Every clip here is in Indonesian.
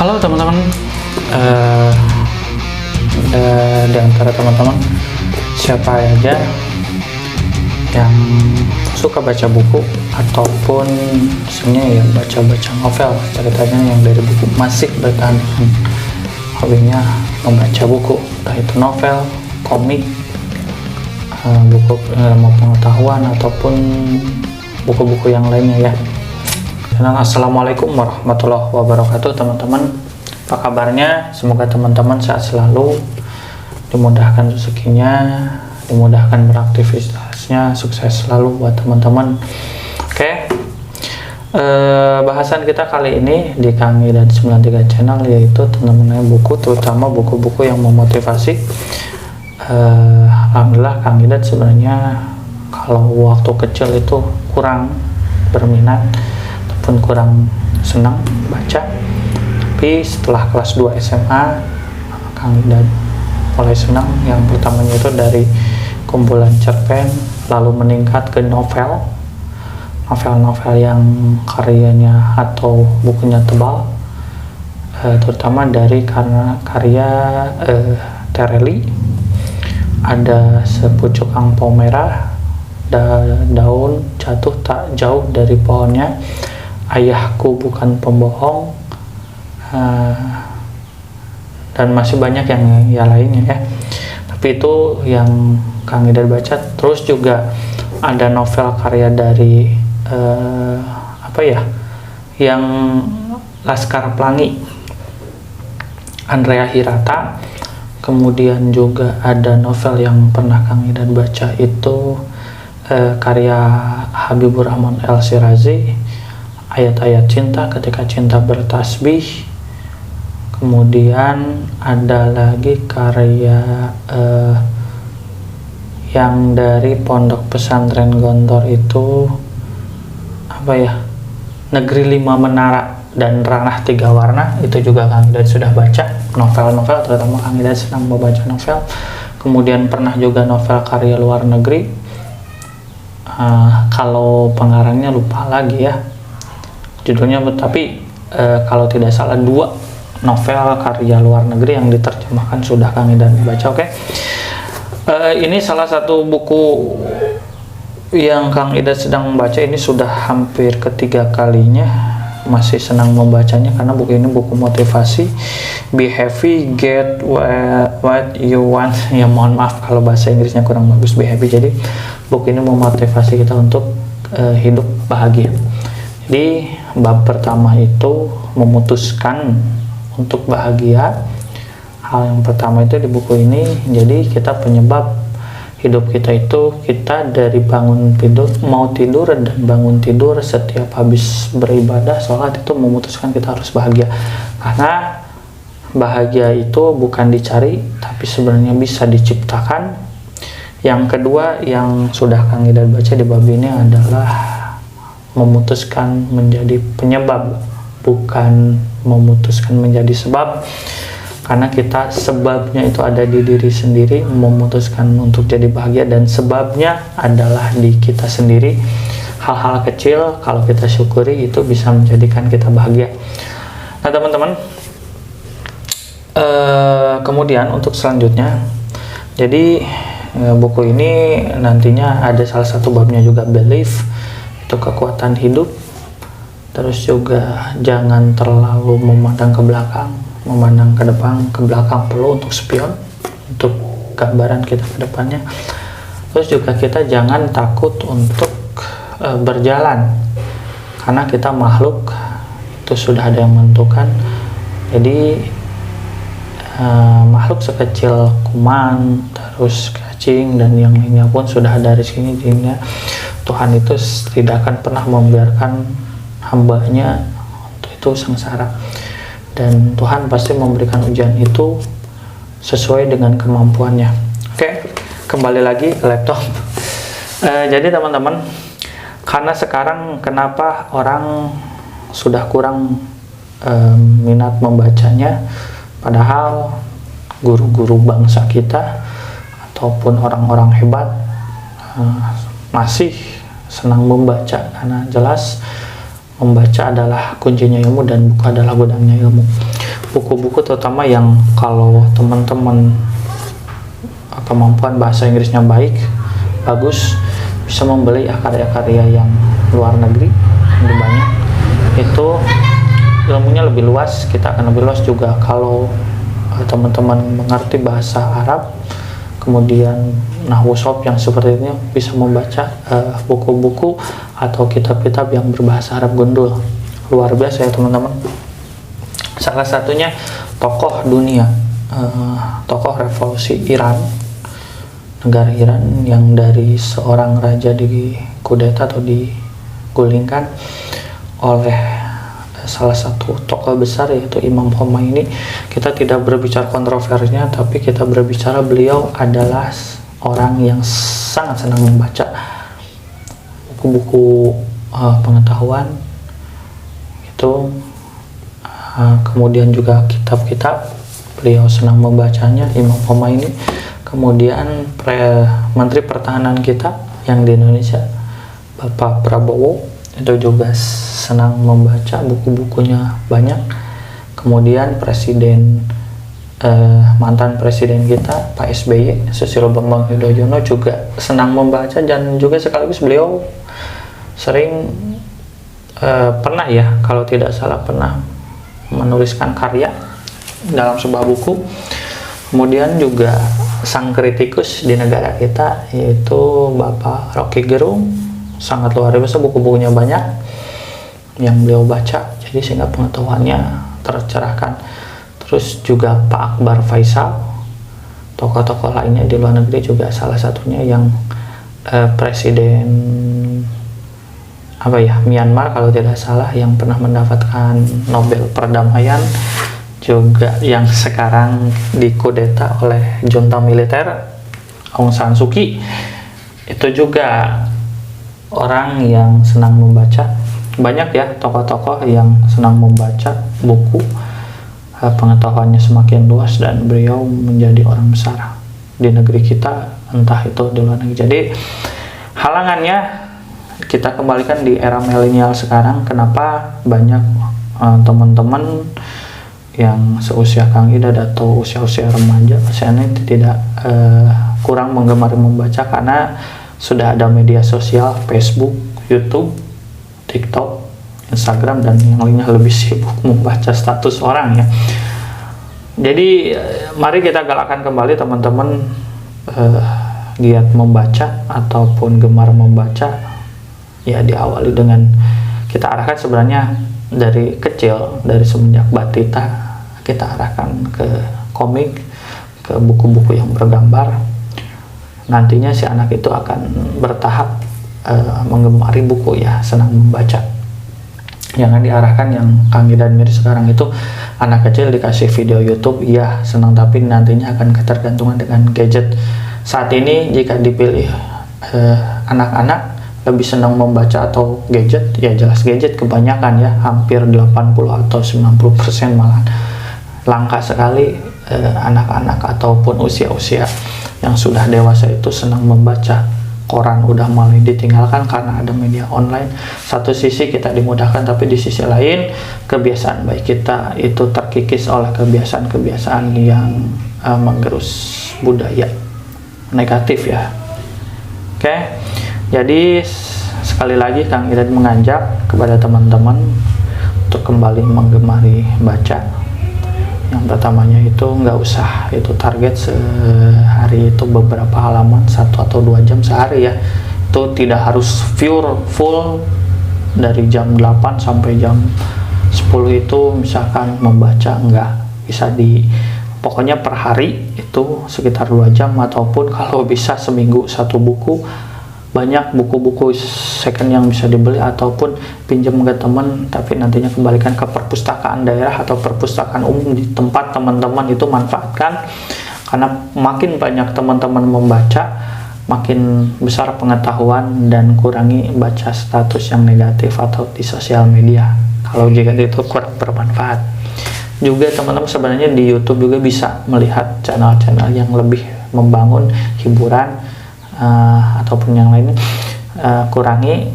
Halo teman-teman, di antara teman-teman siapa aja yang suka baca buku ataupun misalnya ya baca-baca novel, ceritanya yang dari buku, masih bertahan dengan hobinya membaca buku, entah itu novel, komik, buku ilmu pengetahuan ataupun buku-buku yang lainnya ya. Dan assalamualaikum warahmatullahi wabarakatuh teman-teman, apa kabarnya? Semoga teman-teman sehat selalu, dimudahkan rezekinya, dimudahkan beraktivitasnya, sukses selalu buat teman-teman. Oke, bahasan kita kali ini di Kang Idan 93 channel yaitu mengenai buku, terutama buku-buku yang memotivasi. Alhamdulillah Kang Idan sebenarnya kalau waktu kecil itu kurang berminat pun kurang senang baca, tapi setelah kelas 2 SMA Kang Idan mulai senang. Yang pertamanya itu dari kumpulan cerpen, lalu meningkat ke novel yang karyanya atau bukunya tebal, terutama dari karya Tereli. Ada sepucuk angpau merah, daun jatuh tak jauh dari pohonnya, ayahku bukan pembohong, dan masih banyak yang lainnya ya. Tapi itu yang Kang Idan baca. Terus juga ada novel karya dari yang Laskar Pelangi, Andrea Hirata. Kemudian juga ada novel yang pernah Kang Idan baca itu karya Habibur Rahman El-Shirazi, Ayat-ayat cinta, ketika cinta bertasbih. Kemudian ada lagi karya yang dari Pondok Pesantren Gontor itu Negeri Lima Menara dan Ranah Tiga Warna. Itu juga Kang Idan sudah baca novel-novel, terutama Kang Idan senang membaca novel. Kemudian pernah juga novel karya luar negeri, kalau pengarangnya lupa lagi ya judulnya, tapi kalau tidak salah 2 novel karya luar negeri yang diterjemahkan sudah Kang Idan baca. Oke. Ini salah satu buku yang Kang Idan sedang membaca, ini sudah hampir ketiga kalinya, masih senang membacanya karena buku ini buku motivasi. Be happy, get what you want. Ya mohon maaf kalau bahasa Inggrisnya kurang bagus, be happy. Jadi buku ini memotivasi kita untuk hidup bahagia. Jadi bab pertama itu memutuskan untuk bahagia. Hal yang pertama itu di buku ini, jadi kita penyebab hidup kita itu, kita dari bangun tidur, mau tidur dan bangun tidur, setiap habis beribadah, sholat itu memutuskan kita harus bahagia. Karena bahagia itu bukan dicari, tapi sebenarnya bisa diciptakan. Yang kedua yang sudah Kang Idan baca di bab ini adalah memutuskan menjadi penyebab, bukan memutuskan menjadi sebab. Karena kita sebabnya itu ada di diri sendiri, memutuskan untuk jadi bahagia, dan sebabnya adalah di kita sendiri. Hal-hal kecil kalau kita syukuri itu bisa menjadikan kita bahagia. Nah teman-teman, kemudian untuk selanjutnya, jadi buku ini nantinya ada salah satu babnya juga belief, itu kekuatan hidup. Terus juga jangan terlalu memandang ke belakang, memandang ke depan. Ke belakang perlu untuk spion, untuk gambaran kita ke depannya. Terus juga kita jangan takut untuk berjalan, karena kita makhluk itu sudah ada yang menentukan. Jadi makhluk sekecil kuman, terus cacing dan yang lainnya pun sudah ada rezekinya. Sehingga Tuhan itu tidak akan pernah membiarkan hambanya untuk itu sengsara, dan Tuhan pasti memberikan ujian itu sesuai dengan kemampuannya. Oke, kembali lagi ke laptop. Jadi teman-teman, karena sekarang kenapa orang sudah kurang minat membacanya, padahal guru-guru bangsa kita ataupun orang-orang hebat masih senang membaca, karena jelas membaca adalah kuncinya ilmu dan buku adalah gudangnya ilmu. buku-buku terutama yang kalau teman-teman kemampuan bahasa Inggrisnya bagus, bisa membeli karya-karya yang luar negeri lebih banyak, itu ilmunya lebih luas, kita akan lebih luas juga. Kalau teman-teman mengerti bahasa Arab, kemudian nahwu shop yang seperti ini, bisa membaca buku-buku atau kitab-kitab yang berbahasa Arab gundul, luar biasa ya teman-teman. Salah satunya tokoh dunia, tokoh revolusi Iran, negara Iran yang dari seorang raja dikudeta atau digulingkan oleh salah satu tokoh besar yaitu Imam Khomeini. Kita tidak berbicara kontroversinya, tapi kita berbicara beliau adalah orang yang sangat senang membaca buku-buku pengetahuan itu, kemudian juga kitab-kitab beliau senang membacanya, Imam Khomeini. Kemudian Menteri Pertahanan kita yang di Indonesia, Bapak Prabowo, itu juga senang membaca, buku-bukunya banyak. Kemudian mantan presiden kita Pak SBY, Susilo Bambang Yudhoyono, juga senang membaca, dan juga sekaligus beliau sering pernah ya, kalau tidak salah pernah menuliskan karya dalam sebuah buku. Kemudian juga sang kritikus di negara kita yaitu Bapak Rocky Gerung, sangat luar biasa, buku-bukunya banyak yang beliau baca, jadi sehingga pengetahuannya tercerahkan. Terus juga Pak Akbar Faisal, tokoh-tokoh lainnya di luar negeri juga, salah satunya yang presiden Myanmar kalau tidak salah, yang pernah mendapatkan Nobel Perdamaian, juga yang sekarang dikudeta oleh junta militer Aung San Suu Kyi, itu juga orang yang senang membaca. Banyak ya tokoh-tokoh yang senang membaca buku, pengetahuannya semakin luas, dan beliau menjadi orang besar di negeri kita, entah itu di luar negeri. Jadi halangannya kita kembalikan di era milenial sekarang, kenapa banyak teman-teman yang seusia Kang Idad atau usia-usia remaja ini tidak kurang menggemari membaca, karena sudah ada media sosial, Facebook, YouTube, TikTok, Instagram, dan yang lainnya, lebih sibuk membaca status orang ya. Jadi mari kita galakkan kembali teman-teman giat membaca ataupun gemar membaca ya, diawali dengan kita arahkan sebenarnya dari kecil, dari semenjak batita kita arahkan ke komik, ke buku-buku yang bergambar. Nantinya si anak itu akan bertahap menggemari buku ya, senang membaca. Jangan diarahkan yang Kang Idad mirip sekarang itu, anak kecil dikasih video YouTube ya senang, tapi nantinya akan ketergantungan dengan gadget. Saat ini jika dipilih anak-anak lebih senang membaca atau gadget, ya jelas gadget kebanyakan ya, hampir 80 atau 90% malah. Langka sekali anak-anak ataupun usia-usia yang sudah dewasa itu senang membaca. Koran udah mulai ditinggalkan karena ada media online. Satu sisi kita dimudahkan, tapi di sisi lain kebiasaan baik kita itu terkikis oleh kebiasaan-kebiasaan yang menggerus budaya negatif ya. Oke. Jadi sekali lagi Kang Idad mengajak kepada teman-teman untuk kembali menggemari baca. Yang pertamanya itu nggak usah itu target sehari itu beberapa halaman, 1 atau 2 jam sehari ya. Itu tidak harus full dari jam 8 sampai jam 10 itu misalkan membaca, nggak bisa pokoknya per hari itu sekitar 2 jam, ataupun kalau bisa seminggu 1 buku. Banyak buku-buku second yang bisa dibeli ataupun pinjam ke teman, tapi nantinya kembalikan ke perpustakaan daerah atau perpustakaan umum di tempat teman-teman itu, manfaatkan. Karena makin banyak teman-teman membaca, makin besar pengetahuan, dan kurangi baca status yang negatif atau di sosial media kalau jika itu kurang bermanfaat. Juga teman-teman sebenarnya di YouTube juga bisa melihat channel-channel yang lebih membangun hiburan ataupun yang lainnya. Kurangi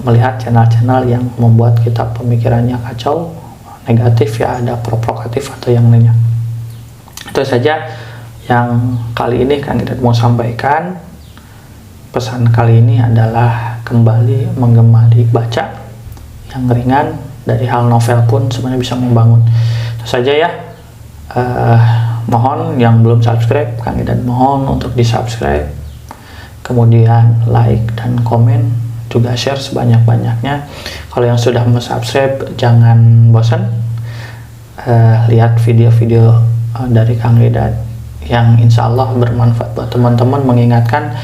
melihat channel-channel yang membuat kita pemikirannya kacau negatif ya, ada provokatif atau yang lainnya. Itu saja yang kali ini Kang Idan mau sampaikan. Pesan kali ini adalah kembali menggemari baca yang ringan, dari hal novel pun sebenarnya bisa membangun. Itu saja ya. Mohon yang belum subscribe, Kang Idan mohon untuk di subscribe, kemudian like dan komen, juga share sebanyak-banyaknya. Kalau yang sudah subscribe jangan bosan, lihat video-video dari Kang Idan yang insya Allah bermanfaat buat teman-teman, mengingatkan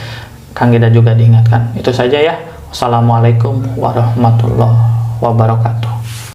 Kang Idan juga diingatkan. Itu saja ya. Wassalamualaikum warahmatullahi wabarakatuh.